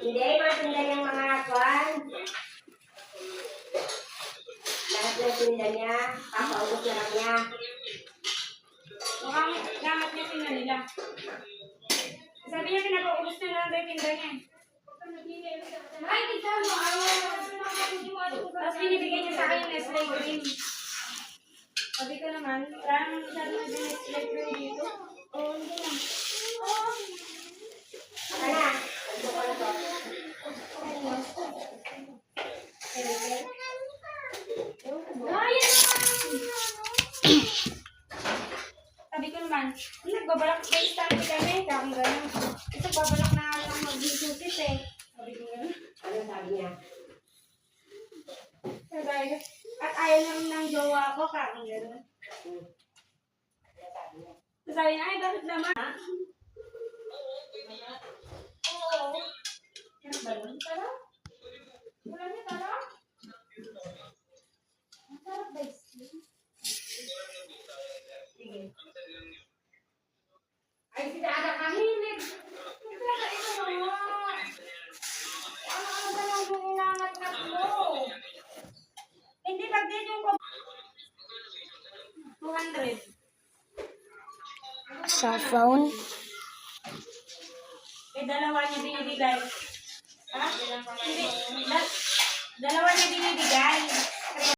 Hindi, matinda niyang mga kwan. Lahat ng tinda niya, papaubos na lang niya. Mukhang gamit niya tinda nila. Sabi niya pinapaubos na lang daw yung tinda niya. Ay, kita mo. Tapos binibigay niya sa akin yung Nestle cream. Sabi ko naman, parang masyado na yung Nestle cream dito. Oo, hindi na. Ano? Ito ko na to. Sabi ko naman, nagbabalak ba yung start kami? Kaya gano'n. Ito, babalak na lang mag-duties eh. Sabi ko gano'n. Ano sabi niya? At ayaw naman ng jowa ko, kaya gano'n. Sabi niya, ay, bakit naman? Oo. Ano ba yun? Tara? Wala niya, tara? Ang sarap ba yun? Sige. Ay, si Dada kahilig. Pero ito mga. Ano ba lang yung inangat-ngat mo? Hindi, pag-din yung 200. Cellphone. Eh, dalawa niya binibigay. Ha? Hindi. Dalawa niya binibigay.